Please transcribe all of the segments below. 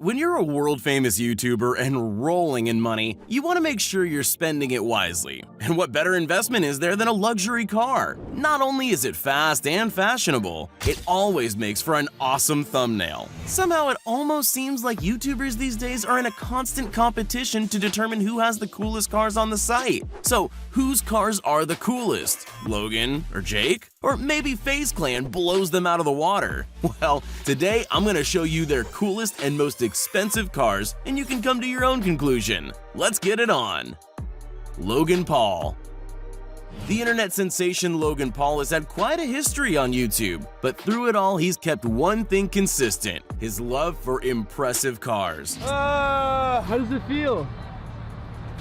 When you're a world-famous YouTuber and rolling in money, you want to make sure you're spending it wisely. And what better investment is there than a luxury car? Not only is it fast and fashionable, it always makes for an awesome thumbnail. Somehow it almost seems like YouTubers these days are in a constant competition to determine who has the coolest cars on the site. So, whose cars are the coolest? Logan or Jake? Or maybe FaZe Clan blows them out of the water? Well, today I'm going to show you their coolest and most expensive cars, and you can come to your own conclusion. Let's get it on! Logan Paul. The internet sensation Logan Paul has had quite a history on YouTube, but through it all he's kept one thing consistent: his love for impressive cars. How does it feel?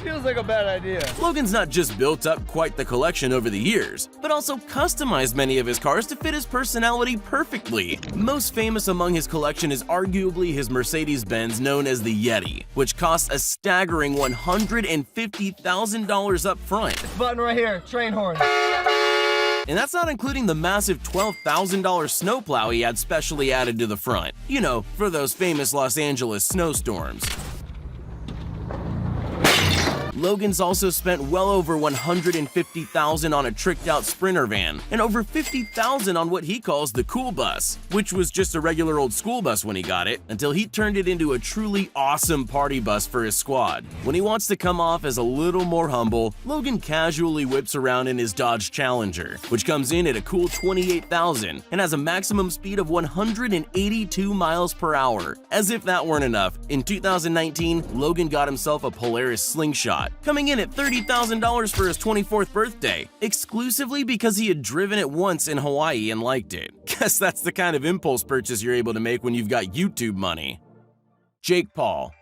Feels like a bad idea. Logan's not just built up quite the collection over the years, but also customized many of his cars to fit his personality perfectly. Most famous among his collection is arguably his Mercedes-Benz known as the Yeti, which costs a staggering $150,000 up front. Button right here, train horn. And that's not including the massive $12,000 snowplow he had specially added to the front. You know, for those famous Los Angeles snowstorms. Logan's also spent well over $150,000 on a tricked-out Sprinter van, and over $50,000 on what he calls the Cool Bus, which was just a regular old school bus when he got it, until he turned it into a truly awesome party bus for his squad. When he wants to come off as a little more humble, Logan casually whips around in his Dodge Challenger, which comes in at a cool $28,000 and has a maximum speed of 182 miles per hour. As if that weren't enough, in 2019, Logan got himself a Polaris Slingshot, coming in at $30,000 for his 24th birthday, exclusively because he had driven it once in Hawaii and liked it. Guess that's the kind of impulse purchase you're able to make when you've got YouTube money. Jake Paul.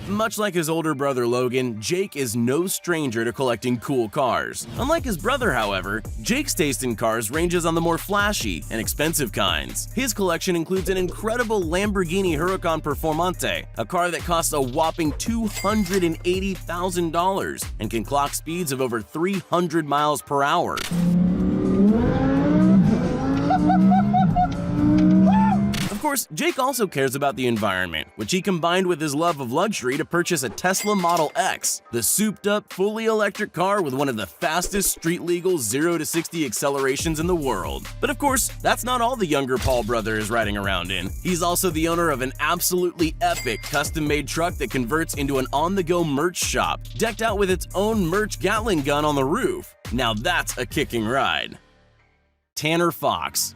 Much like his older brother Logan, Jake is no stranger to collecting cool cars. Unlike his brother, however, Jake's taste in cars ranges on the more flashy and expensive kinds. His collection includes an incredible Lamborghini Huracan Performante, a car that costs a whopping $280,000 and can clock speeds of over 300 miles per hour. Of course, Jake also cares about the environment, which he combined with his love of luxury to purchase a Tesla Model X, the souped-up, fully electric car with one of the fastest street-legal 0 to 60 accelerations in the world. But of course, that's not all the younger Paul brother is riding around in. He's also the owner of an absolutely epic custom-made truck that converts into an on-the-go merch shop, decked out with its own merch Gatling gun on the roof. Now that's a kicking ride. Tanner Fox.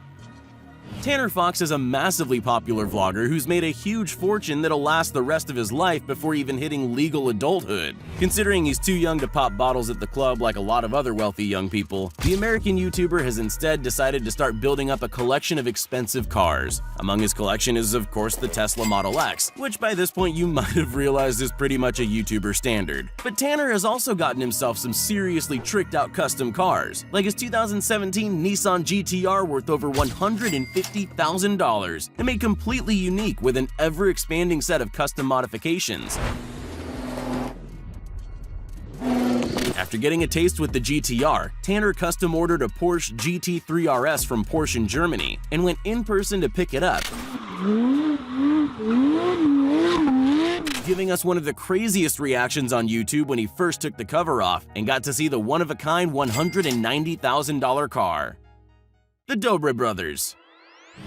Tanner Fox is a massively popular vlogger who's made a huge fortune that'll last the rest of his life before even hitting legal adulthood. Considering he's too young to pop bottles at the club like a lot of other wealthy young people, the American YouTuber has instead decided to start building up a collection of expensive cars. Among his collection is, of course, the Tesla Model X, which by this point you might have realized is pretty much a YouTuber standard. But Tanner has also gotten himself some seriously tricked-out custom cars, like his 2017 Nissan GTR worth over $150,000 and made completely unique with an ever-expanding set of custom modifications. After getting a taste with the GTR, Tanner custom ordered a Porsche GT3 RS from Porsche in Germany and went in person to pick it up, giving us one of the craziest reactions on YouTube when he first took the cover off and got to see the one-of-a-kind $190,000 car. The Dobre brothers.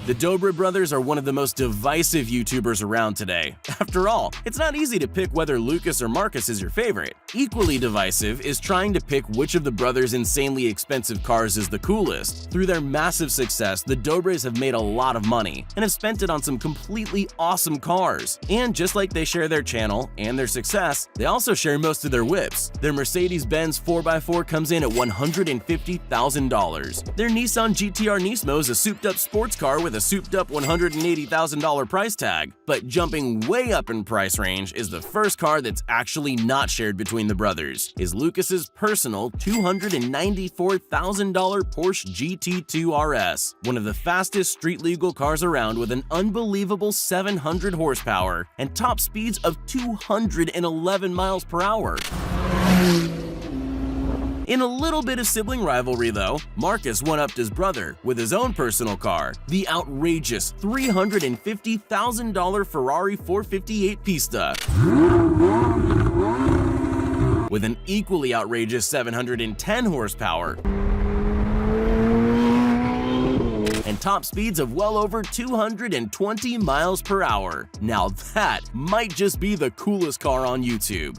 The Dobre brothers are one of the most divisive YouTubers around today. After all, it's not easy to pick whether Lucas or Marcus is your favorite. Equally divisive is trying to pick which of the brothers' insanely expensive cars is the coolest. Through their massive success, the Dobres have made a lot of money and have spent it on some completely awesome cars. And just like they share their channel and their success, they also share most of their whips. Their Mercedes-Benz 4x4 comes in at $150,000. Their Nissan GTR Nismo is a souped-up sports car with a souped-up $180,000 price tag. But jumping way up in price range is the first car that's actually not shared between the brothers, is Lucas's personal $294,000 Porsche GT2 RS, one of the fastest street-legal cars around with an unbelievable 700 horsepower and top speeds of 211 miles per hour. In a little bit of sibling rivalry though, Marcus one-upped his brother with his own personal car, the outrageous $350,000 Ferrari 458 Pista. With an equally outrageous 710 horsepower and top speeds of well over 220 miles per hour. Now that might just be the coolest car on YouTube.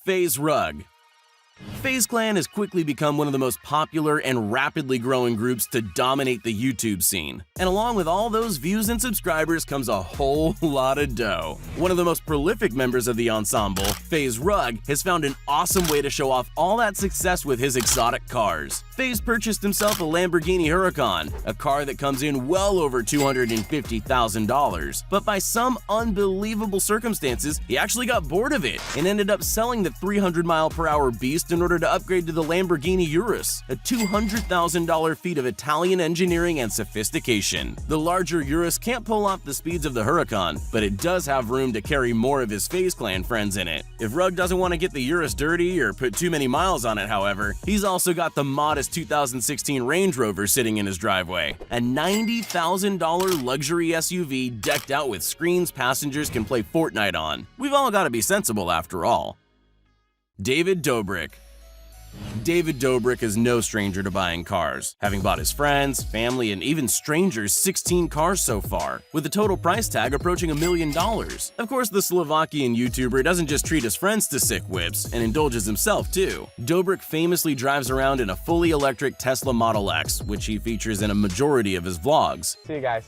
FaZe Rug. FaZe Clan has quickly become one of the most popular and rapidly growing groups to dominate the YouTube scene. And along with all those views and subscribers comes a whole lot of dough. One of the most prolific members of the ensemble, FaZe Rug, has found an awesome way to show off all that success with his exotic cars. FaZe purchased himself a Lamborghini Huracan, a car that comes in well over $250,000. But by some unbelievable circumstances, he actually got bored of it and ended up selling the 300-mile-per-hour beast in order to upgrade to the Lamborghini Urus, a $200,000 feat of Italian engineering and sophistication. The larger Urus can't pull off the speeds of the Huracan, but it does have room to carry more of his FaZe Clan friends in it. If Rug doesn't want to get the Urus dirty or put too many miles on it, however, he's also got the modest 2016 Range Rover sitting in his driveway, a $90,000 luxury SUV decked out with screens passengers can play Fortnite on. We've all got to be sensible after all. Dobrik. David Dobrik is no stranger to buying cars, having bought his friends, family, and even strangers 16 cars so far, with a total price tag approaching $1 million. Of course, the Slovakian YouTuber doesn't just treat his friends to sick whips and indulges himself too. Dobrik famously drives around in a fully electric Tesla Model X, which he features in a majority of his vlogs. See you guys.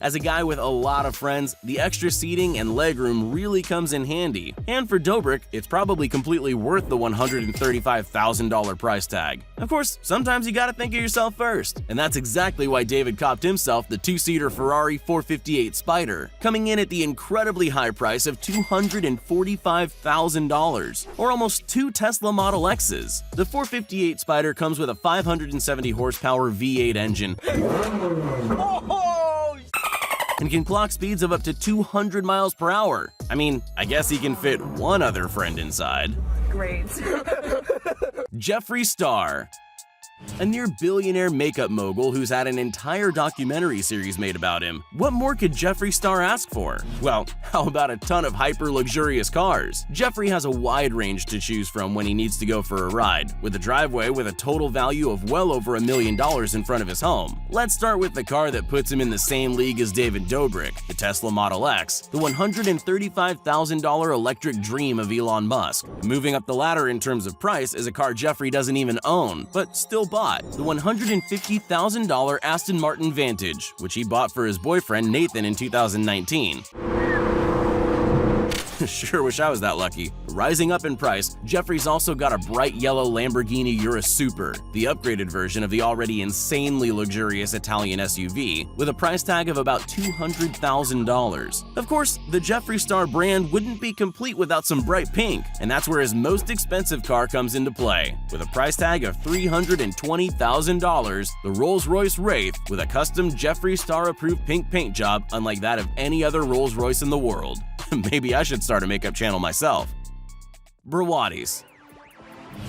As a guy with a lot of friends, the extra seating and legroom really comes in handy. And for Dobrik, it's probably completely worth the $135,000 price tag. Of course, sometimes you gotta think of yourself first. And that's exactly why David copped himself the two-seater Ferrari 458 Spider, coming in at the incredibly high price of $245,000, or almost 2 Tesla Model X's. The 458 Spider comes with a 570 horsepower V8 engine and can clock speeds of up to 200 miles per hour. I mean, I guess he can fit one other friend inside. Great. Jeffree Star. A near-billionaire makeup mogul who's had an entire documentary series made about him. What more could Jeffree Star ask for? Well, how about a ton of hyper-luxurious cars? Jeffree has a wide range to choose from when he needs to go for a ride, with a driveway with a total value of well over $1 million in front of his home. Let's start with the car that puts him in the same league as David Dobrik, the Tesla Model X, the $135,000 electric dream of Elon Musk. Moving up the ladder in terms of price is a car Jeffree doesn't even own, but still bought, the $150,000 Aston Martin Vantage, which he bought for his boyfriend Nathan in 2019. Sure wish I was that lucky. Rising up in price, Jeffree's also got a bright yellow Lamborghini Urus Super, the upgraded version of the already insanely luxurious Italian SUV, with a price tag of about $200,000. Of course, the Jeffree Star brand wouldn't be complete without some bright pink, and that's where his most expensive car comes into play. With a price tag of $320,000, the Rolls-Royce Wraith with a custom Jeffree Star approved pink paint job unlike that of any other Rolls-Royce in the world. Maybe I should start a makeup channel myself. Brawadis.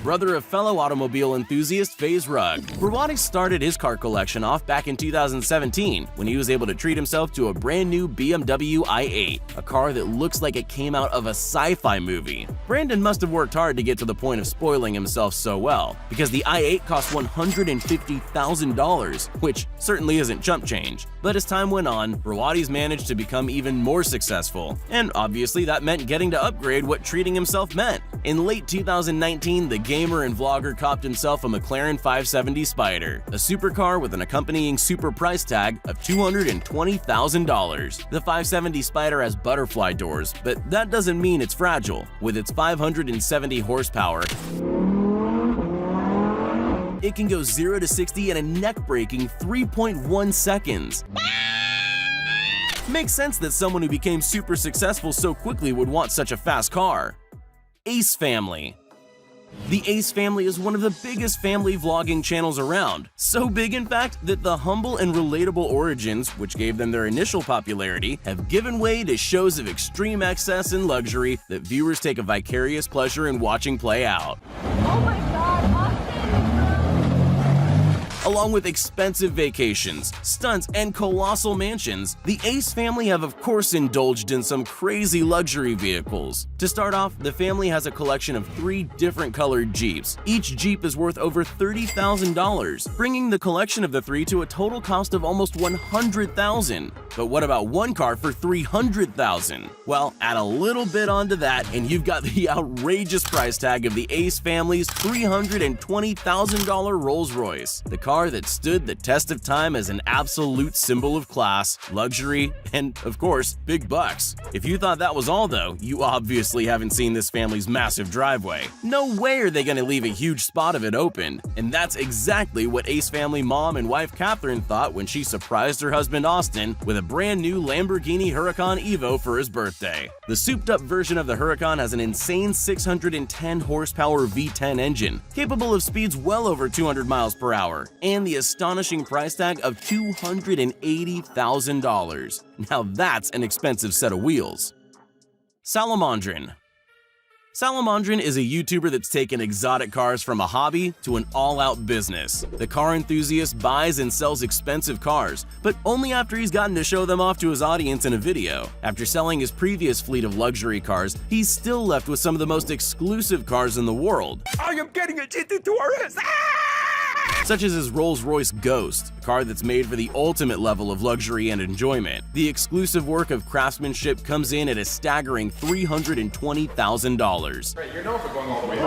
Brother of fellow automobile enthusiast FaZe Rug, Brawadis started his car collection off back in 2017 when he was able to treat himself to a brand new BMW i8, a car that looks like it came out of a sci-fi movie. Brandon must have worked hard to get to the point of spoiling himself so well, because the i8 cost $150,000, which certainly isn't chump change. But as time went on, Brawadis managed to become even more successful, and obviously that meant getting to upgrade what treating himself meant. In late 2019, the gamer and vlogger copped himself a McLaren 570 Spider, a supercar with an accompanying super price tag of $220,000. The 570 Spider has butterfly doors, but that doesn't mean it's fragile. With its 570 horsepower, it can go 0 to 60 in a neck-breaking 3.1 seconds. Makes sense that someone who became super successful so quickly would want such a fast car. Ace Family. The Ace family is one of the biggest family vlogging channels around. So big, in fact, that the humble and relatable origins, which gave them their initial popularity, have given way to shows of extreme excess and luxury that viewers take a vicarious pleasure in watching play out. Oh my God, Austin! Along with expensive vacations, stunts, and colossal mansions, the Ace family have of course indulged in some crazy luxury vehicles. To start off, the family has a collection of 3 different colored Jeeps. Each Jeep is worth over $30,000, bringing the collection of the 3 to a total cost of almost $100,000. But what about one car for $300,000? Well, add a little bit onto that and you've got the outrageous price tag of the Ace family's $320,000 Rolls-Royce. The car that stood the test of time as an absolute symbol of class, luxury, and, of course, big bucks. If you thought that was all, though, you obviously haven't seen this family's massive driveway. No way are they going to leave a huge spot of it open. And that's exactly what Ace family mom and wife Catherine thought when she surprised her husband Austin with a brand new Lamborghini Huracan Evo for his birthday. The souped-up version of the Huracan has an insane 610 horsepower V10 engine, capable of speeds well over 200 miles per hour, and the astonishing price tag of $280,000. Now that's an expensive set of wheels. Salamandrin. Salamandrin is a YouTuber that's taken exotic cars from a hobby to an all-out business. The car enthusiast buys and sells expensive cars, but only after he's gotten to show them off to his audience in a video. After selling his previous fleet of luxury cars, he's still left with some of the most exclusive cars in the world. I am getting a GT Taurus! Such as his Rolls-Royce Ghost, a car that's made for the ultimate level of luxury and enjoyment. The exclusive work of craftsmanship comes in at a staggering $320,000. You're known for going all the way.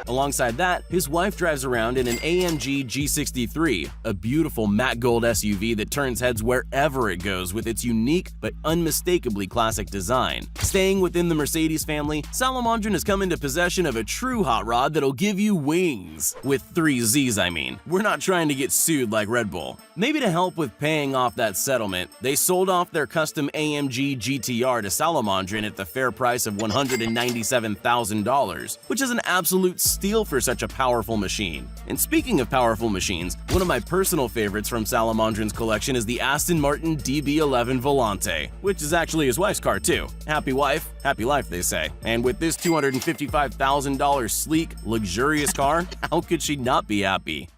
Alongside that, his wife drives around in an AMG G63, a beautiful matte gold SUV that turns heads wherever it goes with its unique but unmistakably classic design. Staying within the Mercedes family, Salamandrin has come into possession of a true hot rod that'll give you wings. With 3 Z's, I mean. We're not trying to get sued like Red Bull. Maybe to help with paying off that settlement, they sold off their custom AMG GTR to Salamandrin at the fair price of $197,000, which is an absolute steal for such a powerful machine. And speaking of powerful machines, one of my personal favorites from Salamandrin's collection is the Aston Martin DB11 Volante, which is actually his wife's car too. Happy wife, happy life, they say. And with this $255,000 sleek, luxurious car, how could she not be happy?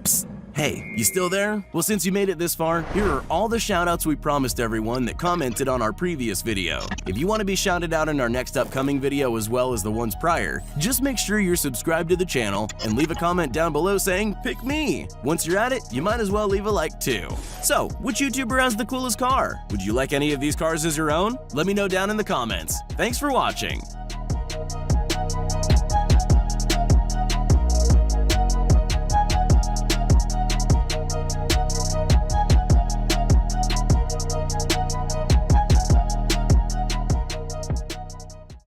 Psst. Hey, you still there? Well, since you made it this far, here are all the shoutouts we promised everyone that commented on our previous video. If you want to be shouted out in our next upcoming video as well as the ones prior, just make sure you're subscribed to the channel and leave a comment down below saying, "Pick me." Once you're at it, you might as well leave a like too. So, which YouTuber has the coolest car? Would you like any of these cars as your own? Let me know down in the comments. Thanks for watching.